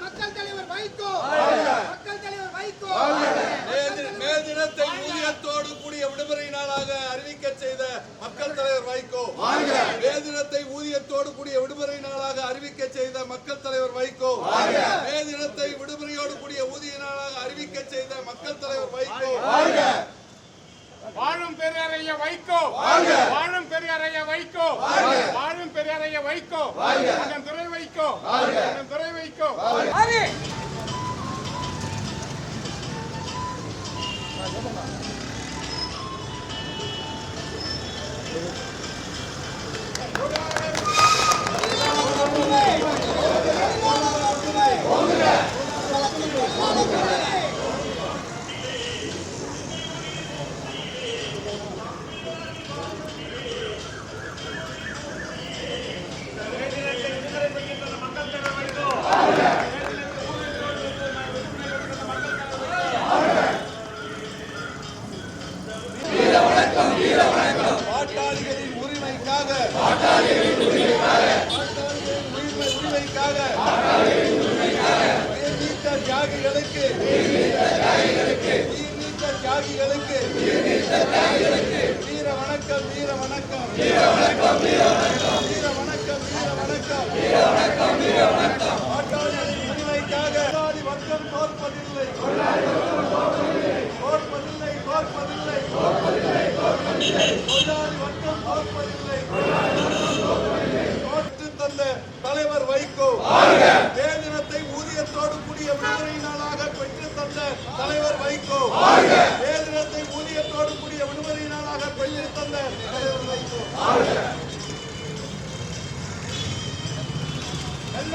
மக்கள் தலைவர் வைகோ, மக்கள் தலைவர் வைகோ. மே தினத்தை ஊதியத்தோடு கூடிய விடுமுறை நாளாக அறிவிக்க செய்த மக்கள் தலைவர் வைகோ, மே தினத்தை ஊதியத்தோடு கூடிய விடுமுறை நாளாக அறிவிக்க செய்த மக்கள் தலைவர் வைகோ, மே தினத்தை விடுமுறையோடு கூடிய ஊதிய நாளாக அறிவிக்க செய்த மக்கள் தலைவர் வைகோ. வாழும் பெரியாரையா வைகோ, வாழும் பெரியாரையா வைகோ, வாழும் பெரியாரையா வைகோ, அண்ணன் துரை வைகோ, அண்ணன் துரை வைகோ. பாட்டாளிகளின் உரிமைக்காக தியாகிகளுக்கு வீர வணக்கம், வீர வணக்கம், வீர வணக்கம், வீர வணக்கம், வீர வணக்கம், வீர வணக்கம், வீர வணக்கம். பாட்டாளிகளின் உரிமைக்காக வர்க்கம் தோற்பதில்லை, தோற்பதில்லை, தோற்பதில்லை, தொழிலாளி வர்க்கம் தோற்பதில்லை. தோற்று தந்த தலைவர் வைகோ, மே தினத்தை ஊதியத்தோடு கூடிய விடுமுறை நாளாக பெற்று தந்த தலைவர் வைகோ, மே தினத்தை ஊதியத்தோடு கூடிய விடுமுறை நாளாக பெற்று தந்த தலைவர் வைகோ.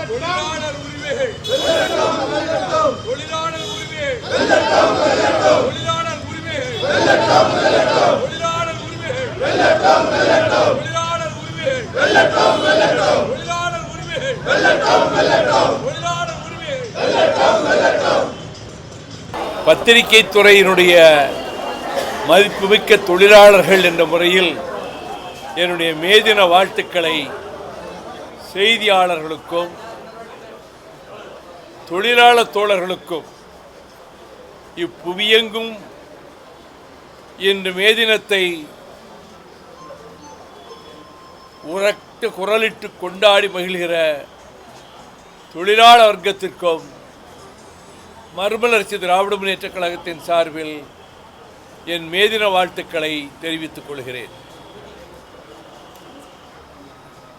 தொழிலாளர் உரிமைகள், வெல்லட்டும், வெல்லட்டும், தொழிலாளர் உரிமைகள், வெல்லட்டும், வெல்லட்டும், தொழிலாளர் உரிமைகள், வெல்லட்டும், வெல்லட்டும், தொழிலாளர் உரிமைகள், வெல்லட்டும், வெல்லட்டும், தொழிலாளர் உரிமைகள், வெல்லட்டும், வெல்லட்டும், தொழிலாளர் உரிமைகள், வெல்லட்டும், வெல்லட்டும், தொழிலாளர் உரிமைகள். வெல்லட்டும், வெல்லட்டும். பத்திரிகை துறையினுடைய மதிப்புமிக்க தொழிலாளர்கள் என்ற முறையில் என்னுடைய மேதின வாழ்த்துக்களை செய்தியாளர்களுக்கும் தொழிலாளர் தோழர்களுக்கும் இப்புவியெங்கும் இன்று மேதினத்தை உரத்த குரலிட்டு கொண்டாடி மகிழ்கிற தொழிலாளர் வர்க்கத்திற்கும் மறுமலர்ச்சி திராவிட முன்னேற்றக் கழகத்தின் சார்பில் என் மேதின வாழ்த்துக்களை தெரிவித்துக் கொள்கிறேன்.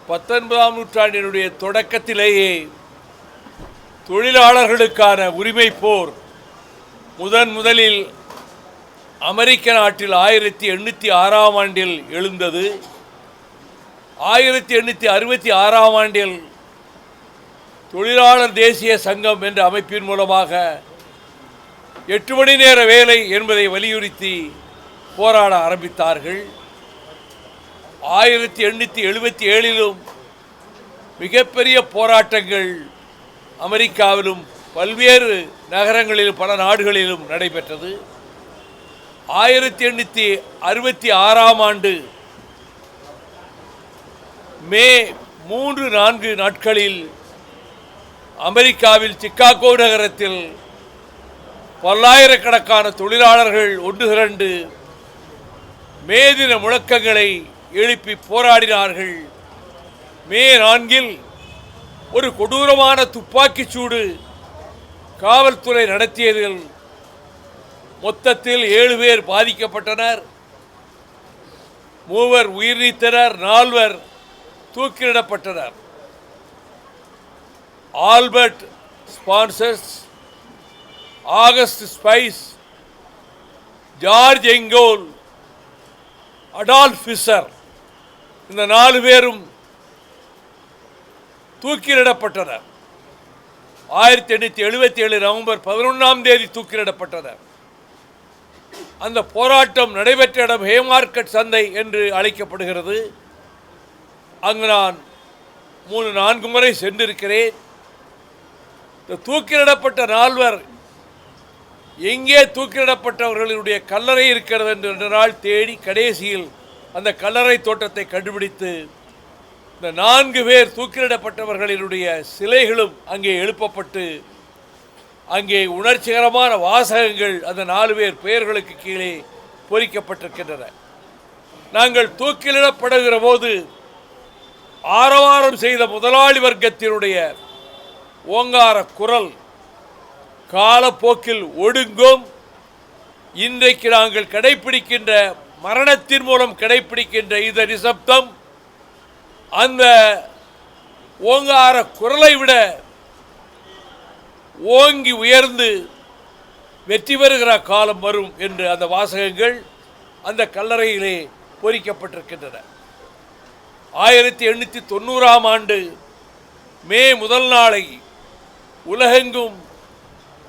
19ஆம் நூற்றாண்டினுடைய தொடக்கத்திலேயே தொழிலாளர்களுக்கான உரிமை போர் முதலில் அமெரிக்க நாட்டில் 1806ஆம் ஆண்டில் எழுந்தது. 1866ஆம் ஆண்டில் தொழிலாளர் தேசிய சங்கம் என்ற அமைப்பின் மூலமாக 8 மணி நேர வேலை என்பதை வலியுறுத்தி போராட ஆரம்பித்தார்கள். 1877லும் மிகப்பெரிய போராட்டங்கள் அமெரிக்காவிலும் பல்வேறு நகரங்களிலும் பல நாடுகளிலும் நடைபெற்றது. 1866ஆம் ஆண்டு மே 3-4 நாட்களில் அமெரிக்காவில் சிக்காகோ நகரத்தில் பல்லாயிரக்கணக்கான தொழிலாளர்கள் ஒன்று திரண்டு மேதின முழக்கங்களை எழுப்பி போராடினார்கள். மே 4 ஒரு கொடூரமான துப்பாக்கிச் சூடு காவல்துறை நடத்தியதில் மொத்தத்தில் 7 பேர் பாதிக்கப்பட்டனர். 3 உயிர் நீத்தனர், 4 தூக்கிலிடப்பட்டனர். Albert Parsons, August Spies, George Engel, Adolph Fischer இந்த 4 பேரும் தூக்கிலிடப்பட்டனர். 1877 நவம்பர் 11ஆம் தேதி தூக்கிலிடப்பட்டனர். அந்த போராட்டம் நடைபெற்ற இடம் ஹேமார்க்கெட் சந்தை என்று அழைக்கப்படுகிறது. அங்கு நான் 3-4 முறை சென்றிருக்கிறேன். தூக்கிலிடப்பட்ட 4 எங்கே தூக்கிலிடப்பட்டவர்களுடைய கல்லறை இருக்கிறது என்று 2 நாள் தேடி கடைசியில் அந்த கல்லறை தோட்டத்தை கண்டுபிடித்து இந்த 4 பேர் தூக்கிலிடப்பட்டவர்களினுடைய சிலைகளும் அங்கே எழுப்பப்பட்டு அங்கே உணர்ச்சிகரமான வாசகங்கள் அந்த 4 பேர் பெயர்களுக்கு கீழே பொறிக்கப்பட்டிருக்கின்றன. நாங்கள் தூக்கிலிடப்படுகிற போது ஆரவாரம் செய்த முதலாளி வர்க்கத்தினுடைய ஓங்கார குரல் காலப்போக்கில் ஒடுங்கும். இன்றைக்கு நாங்கள் கடைபிடிக்கின்ற மரணத்தின் மூலம் கடைபிடிக்கின்ற இந்த நிசப்தம் அந்த ஓங்கார குரலை விட ஓங்கி உயர்ந்து வெற்றி பெறுகிற காலம் வரும் என்று அந்த வாசகங்கள் அந்த கல்லறையிலே பொறிக்கப்பட்டிருக்கின்றன. 1890ஆம் ஆண்டு மே முதல் நாளை உலகெங்கும்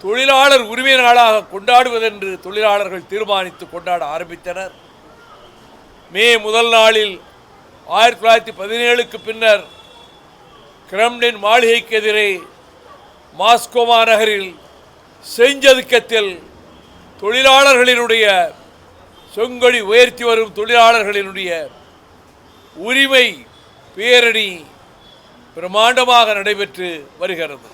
தொழிலாளர் உரிமை நாளாக கொண்டாடுவதென்று தொழிலாளர்கள் தீர்மானித்து கொண்டாட ஆரம்பித்தனர். மே முதல் நாளில் 1917க்கு பின்னர் கிரெம்ளின் மாளிகைக்கு எதிரே மாஸ்கோ மாநகரில் செஞ்சதுக்கத்தில் தொழிலாளர்களினுடைய செங்கொடி உயர்த்தி வரும் தொழிலாளர்களினுடைய உரிமை பேரணி பிரமாண்டமாக நடைபெற்று வருகிறது.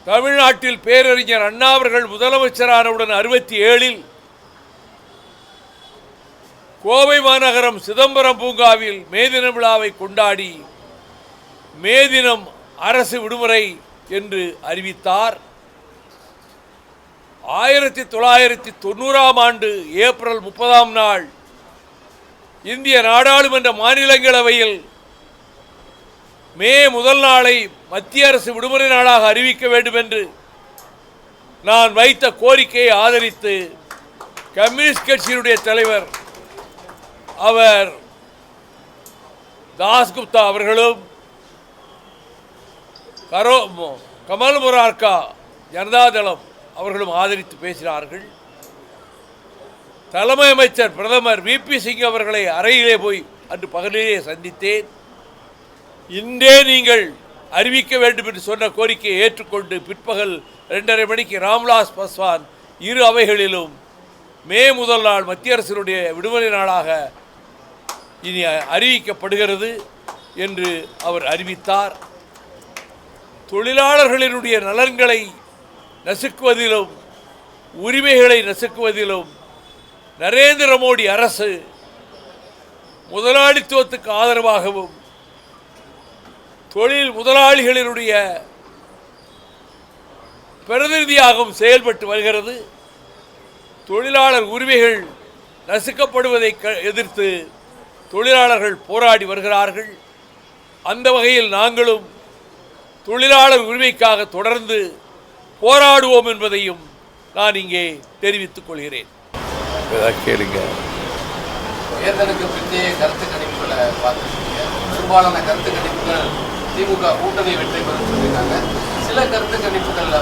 தமிழ்நாட்டில் பேரறிஞர் அண்ணா அவர்கள் முதலமைச்சரானவுடன் 67இல் கோவை மாநகரம் சிதம்பரம் பூங்காவில் மே தின விழாவை கொண்டாடி மே தினம் அரசு விடுமுறை என்று அறிவித்தார். 1990ஆம் ஆண்டு ஏப்ரல் 30ஆம் நாள் இந்திய நாடாளுமன்ற மாநிலங்களவையில் மே முதல் நாளை மத்திய அரசு விடுமுறை நாளாக அறிவிக்க வேண்டும் என்று நான் வைத்த கோரிக்கையை ஆதரித்து கம்யூனிஸ்ட் கட்சியினுடைய தலைவர் அவர் தாஸ்குப்தா அவர்களும் கமல் முரார்கா ஜனதாதளம் அவர்களும் ஆதரித்து பேசினார்கள். தலைமை அமைச்சர் பிரதமர் விபி சிங் அவர்களை அறையிலே போய் அன்று பகலிலே சந்தித்தேன். இன்றே நீங்கள் அறிவிக்க வேண்டும் என்று சொன்ன கோரிக்கையை ஏற்றுக்கொண்டு பிற்பகல் 2:30 மணிக்கு ராம்விலாஸ் பாஸ்வான் இரு அவைகளிலும் மே முதல் நாள் மத்திய அரசினுடைய விடுமுறை நாளாக இனி அறிவிக்கப்படுகிறது என்று அவர் அறிவித்தார். தொழிலாளர்களினுடைய நலன்களை நசுக்குவதிலும் உரிமைகளை நசுக்குவதிலும் நரேந்திர மோடி அரசு முதலாளித்துவத்துக்கு ஆதரவாகவும் தொழில் முதலாளிகளினுடைய பிரதிநிதியாகவும் செயல்பட்டு வருகிறது. தொழிலாளர் உரிமைகள் நசுக்கப்படுவதை எதிர்த்து தொழிலாளர்கள் போராடி வருகிறார்கள். அந்த வகையில் நாங்களும் தொழிலாளர் உரிமைக்காக தொடர்ந்து போராடுவோம் என்பதையும் நான் இங்கே தெரிவித்துக் கொள்கிறேன். கேளுங்க. தேர்தலுக்கு பிந்தைய கருத்து கணிப்புகளை பார்த்துருக்கீங்க. பெரும்பாலான கருத்து கணிப்புகள் திமுக கூட்டணி வெற்றி பெறும் சொல்லியிருக்காங்க. சில கருத்து கணிப்புகளில்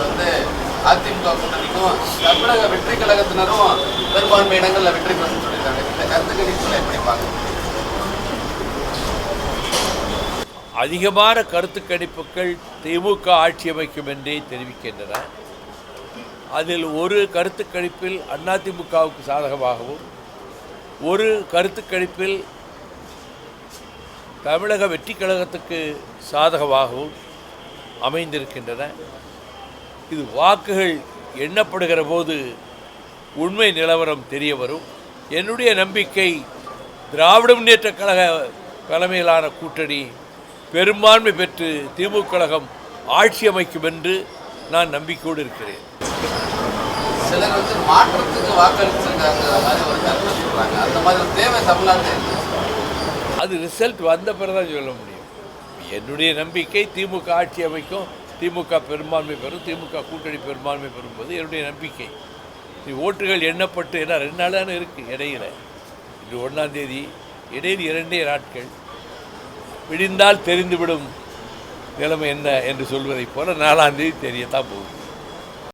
அதிமுக கூட்டணிக்கும் தமிழக வெற்றி கழகத்தினரும் பெரும்பான்மை இடங்களில் வெற்றி பெறும் சொல்லியிருக்காங்க. இந்த கருத்து கணிப்புகளை எப்படி பார்க்குறீங்க? அதிகமான கருத்து கணிப்புகள் திமுக ஆட்சி அமைக்கும் என்றே தெரிவிக்கின்றன. அதில் ஒரு கருத்து கணிப்பில் அதிமுகவுக்கு சாதகமாகவும் ஒரு கருத்து கணிப்பில் தமிழக வெற்றி கழகத்துக்கு சாதகமாகவும் அமைந்திருக்கின்றன. இது வாக்குகள் எண்ணப்படுகிற போது உண்மை நிலவரம் தெரிய வரும். என்னுடைய நம்பிக்கை திராவிட முன்னேற்ற கழக தலைமையிலான கூட்டணி பெரும்பான்மை பெற்று திமுக கழகம் ஆட்சி அமைக்கும் என்று நான் நம்பிக்கையோடு இருக்கிறேன். சிலர் மாற்றத்துக்கு வாக்களிச்சிருக்காங்க மாதிரி ஒரு கருத்து சொல்றாங்க. அந்த மாதிரி தேவை தமிழ்நாட்டில் அது ரிசல்ட் வந்த பிறகு தான் சொல்ல முடியும். என்னுடைய நம்பிக்கை திமுக ஆட்சி அமைக்கும், திமுக பெரும்பான்மை பெறும், திமுக கூட்டணி பெரும்பான்மை பெறும்போது என்னுடைய நம்பிக்கை. ஓட்டுகள் எண்ணப்பட்டு ஏன்னா 2 நாள் தானே இருக்குது இடையில். இன்று 1ஆம் தேதி, இடையில் 2 நாட்கள். விடிந்தால் தெரிந்துவிடும் நிலைமை என்ன என்று சொல்வதைப் போல 4ஆம் தேதி தெரியத்தான் போகுது.